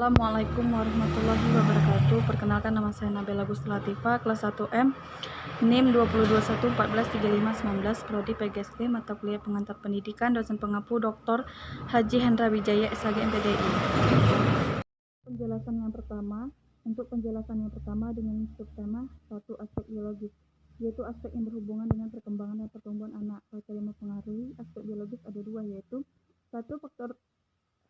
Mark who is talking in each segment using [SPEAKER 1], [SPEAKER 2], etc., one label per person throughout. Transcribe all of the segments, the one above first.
[SPEAKER 1] Assalamualaikum warahmatullahi wabarakatuh. Perkenalkan, nama saya Nabila Gusti Latifah, kelas 1M, NIM 2021143519, Prodi PGSD, mata kuliah pengantar pendidikan, dosen pengampu Dr. Haji Hendra Wijaya, SHG MPDI. Untuk penjelasan yang pertama dengan subtema 1 aspek biologis, yaitu aspek yang berhubungan dengan perkembangan dan pertumbuhan anak. Faktor yang mempengaruhi aspek biologis ada dua, yaitu 1. Faktor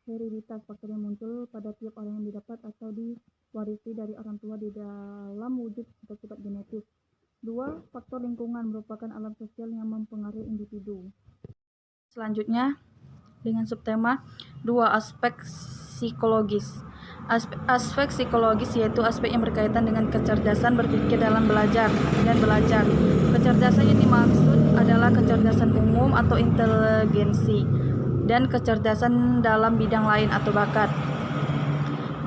[SPEAKER 1] hereditas, faktor yang muncul pada tiap orang yang didapat atau diwarisi dari orang tua di dalam wujud sifat genetis. 2. Faktor lingkungan merupakan alam sosial yang mempengaruhi individu. Selanjutnya dengan subtema 2 aspek psikologis. Aspek psikologis yaitu aspek yang berkaitan dengan kecerdasan berpikir dalam belajar dan belajar. Kecerdasan yang dimaksud adalah kecerdasan umum atau inteligensi, dan kecerdasan dalam bidang lain atau bakat.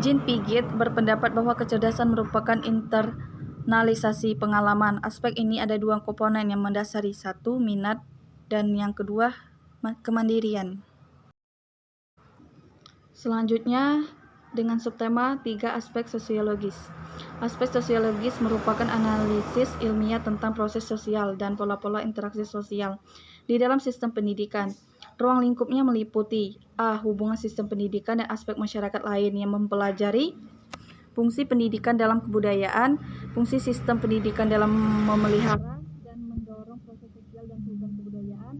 [SPEAKER 1] Jean Piaget berpendapat bahwa kecerdasan merupakan internalisasi pengalaman. Aspek ini ada dua komponen yang mendasari, 1. Minat, dan yang kedua kemandirian. Selanjutnya dengan subtema 3 aspek sosiologis. Aspek sosiologis merupakan analisis ilmiah tentang proses sosial dan pola-pola interaksi sosial di dalam sistem pendidikan. Ruang lingkupnya meliputi A. Hubungan sistem pendidikan dan aspek masyarakat lain yang mempelajari fungsi pendidikan dalam kebudayaan, fungsi sistem pendidikan dalam memelihara dan mendorong proses sosial dan perubahan kebudayaan,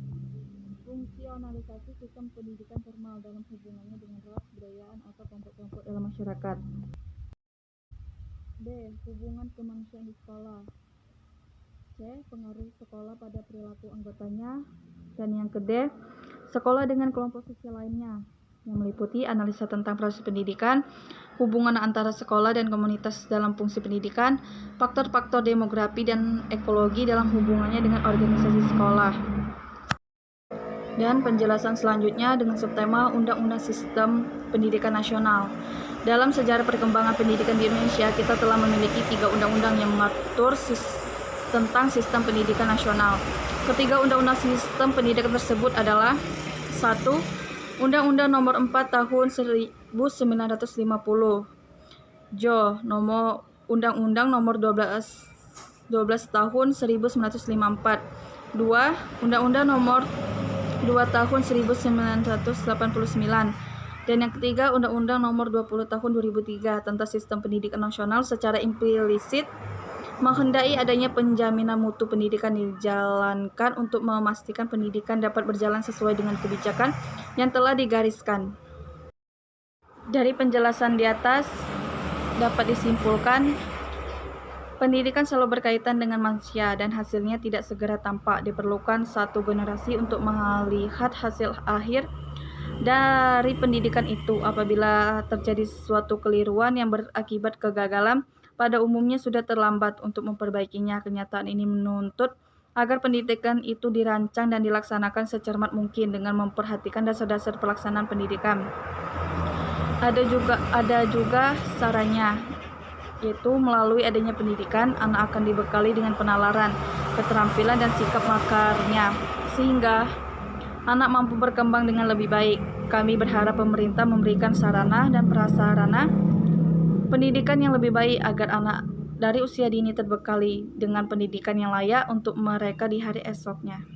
[SPEAKER 1] fungsionalisasi sistem pendidikan formal dalam hubungannya dengan ras, kebudayaan, atau kelompok-kelompok dalam masyarakat. B. Hubungan kemanusiaan di sekolah. C. Pengaruh sekolah pada perilaku anggotanya. Dan yang D. Sekolah dengan kelompok sosial lainnya, yang meliputi analisa tentang proses pendidikan, hubungan antara sekolah dan komunitas dalam fungsi pendidikan, faktor-faktor demografi dan ekologi dalam hubungannya dengan organisasi sekolah. Dan penjelasan selanjutnya dengan subtema Undang-Undang Sistem Pendidikan Nasional. Dalam sejarah perkembangan pendidikan di Indonesia, kita telah memiliki 3 undang-undang yang mengatur tentang sistem pendidikan nasional. Ketiga undang-undang sistem pendidikan tersebut adalah 1. Undang-Undang Nomor 4 Tahun 1950, Undang-Undang Nomor 12 Tahun 1954, 2. Undang-Undang Nomor 2 Tahun 1989, dan yang ketiga Undang-Undang Nomor 20 Tahun 2003 tentang Sistem Pendidikan Nasional. Secara implisit menghendaki adanya penjaminan mutu pendidikan dijalankan untuk memastikan pendidikan dapat berjalan sesuai dengan kebijakan yang telah digariskan. Dari penjelasan di atas dapat disimpulkan, pendidikan selalu berkaitan dengan manusia dan hasilnya tidak segera tampak. Diperlukan satu generasi untuk melihat hasil akhir dari pendidikan itu. Apabila terjadi suatu keliruan yang berakibat kegagalan, pada umumnya sudah terlambat untuk memperbaikinya. Kenyataan ini menuntut agar pendidikan itu dirancang dan dilaksanakan secermat mungkin dengan memperhatikan dasar-dasar pelaksanaan pendidikan. Ada juga sarannya, yaitu melalui adanya pendidikan, anak akan dibekali dengan penalaran, keterampilan, dan sikap makarnya, sehingga anak mampu berkembang dengan lebih baik. Kami berharap pemerintah memberikan sarana dan prasarana pendidikan yang lebih baik agar anak dari usia dini terbekali dengan pendidikan yang layak untuk mereka di hari esoknya.